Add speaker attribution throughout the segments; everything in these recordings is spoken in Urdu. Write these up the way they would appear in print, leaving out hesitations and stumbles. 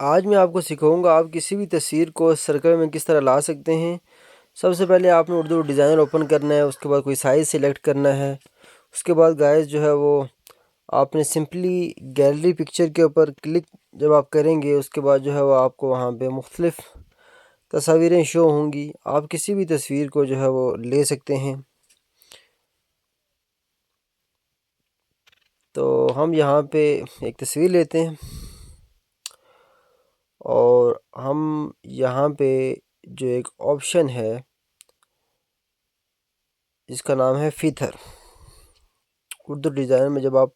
Speaker 1: آج میں آپ کو سکھاؤں گا آپ کسی بھی تصویر کو سرکل میں کس طرح لا سکتے ہیں۔ سب سے پہلے آپ نے اردو ڈیزائنر اوپن کرنا ہے، اس کے بعد کوئی سائز سلیکٹ کرنا ہے۔ اس کے بعد گائز جو ہے وہ آپ نے سمپلی گیلری پکچر کے اوپر کلک جب آپ کریں گے، اس کے بعد جو ہے وہ آپ کو وہاں پہ مختلف تصاویریں شو ہوں گی۔ آپ کسی بھی تصویر کو جو ہے وہ لے سکتے ہیں۔ تو ہم یہاں پہ ایک تصویر لیتے ہیں اور ہم یہاں پہ جو ایک آپشن ہے جس کا نام ہے فیتھر، اردو ڈیزائن میں جب آپ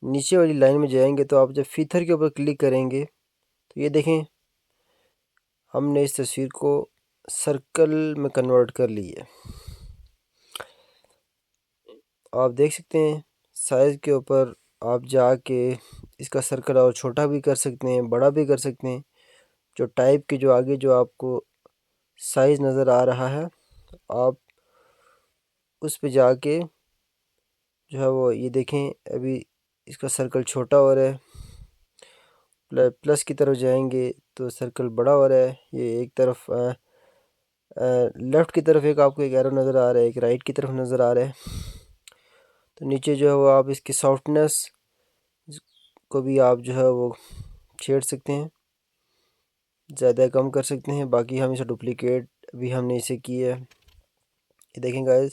Speaker 1: نیچے والی لائن میں جائیں گے تو آپ جب فیتھر کے اوپر کلک کریں گے تو یہ دیکھیں ہم نے اس تصویر کو سرکل میں کنورٹ کر لی ہے۔ آپ دیکھ سکتے ہیں سائز کے اوپر آپ جا کے اس کا سرکل اور چھوٹا بھی کر سکتے ہیں، بڑا بھی کر سکتے ہیں۔ جو ٹائپ کے جو آگے جو آپ کو سائز نظر آ رہا ہے آپ اس پہ جا کے جو ہے وہ یہ دیکھیں ابھی اس کا سرکل چھوٹا ہو رہا ہے، پلس کی طرف جائیں گے تو سرکل بڑا ہو رہا ہے۔ یہ ایک طرف لیفٹ کی طرف آپ کو ایک ایرو نظر آ رہا ہے، ایک رائٹ کی طرف نظر آ رہا ہے۔ تو نیچے جو ہے وہ آپ اس کی سافٹنس کو بھی آپ جو ہے وہ چھیڑ سکتے ہیں، زیادہ کم کر سکتے ہیں۔ باقی ہم اسے ڈپلیکیٹ بھی ہم نے اسے کی ہے۔ یہ دیکھیں گائز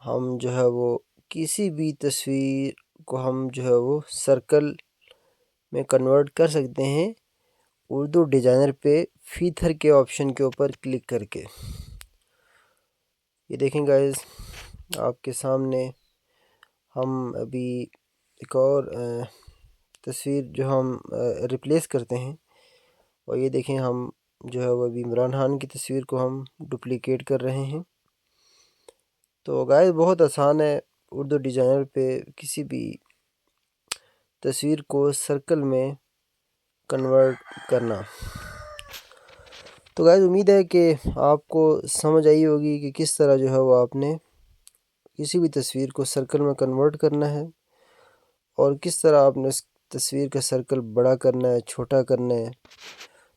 Speaker 1: ہم جو ہے وہ کسی بھی تصویر کو ہم جو ہے وہ سرکل میں کنورٹ کر سکتے ہیں اردو ڈیزائنر پہ فیتھر کے آپشن کے اوپر کلک کر کے۔ یہ دیکھیں گائز آپ کے سامنے ہم ابھی ایک اور تصویر جو ہم ریپلیس کرتے ہیں، اور یہ دیکھیں ہم جو ہے وہ ابھی عمران خان کی تصویر کو ہم ڈپلیکیٹ کر رہے ہیں۔ تو گائز بہت آسان ہے اردو ڈیزائنر پہ کسی بھی تصویر کو سرکل میں کنورٹ کرنا۔ تو گائز امید ہے کہ آپ کو سمجھ آئی ہوگی کہ کس طرح جو ہے وہ آپ نے کسی بھی تصویر کو سرکل میں کنورٹ کرنا ہے اور کس طرح آپ نے اس تصویر کا سرکل بڑا کرنا ہے، چھوٹا کرنا ہے۔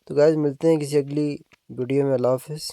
Speaker 1: تو گائز ملتے ہیں کسی اگلی ویڈیو میں۔ اللہ حافظ۔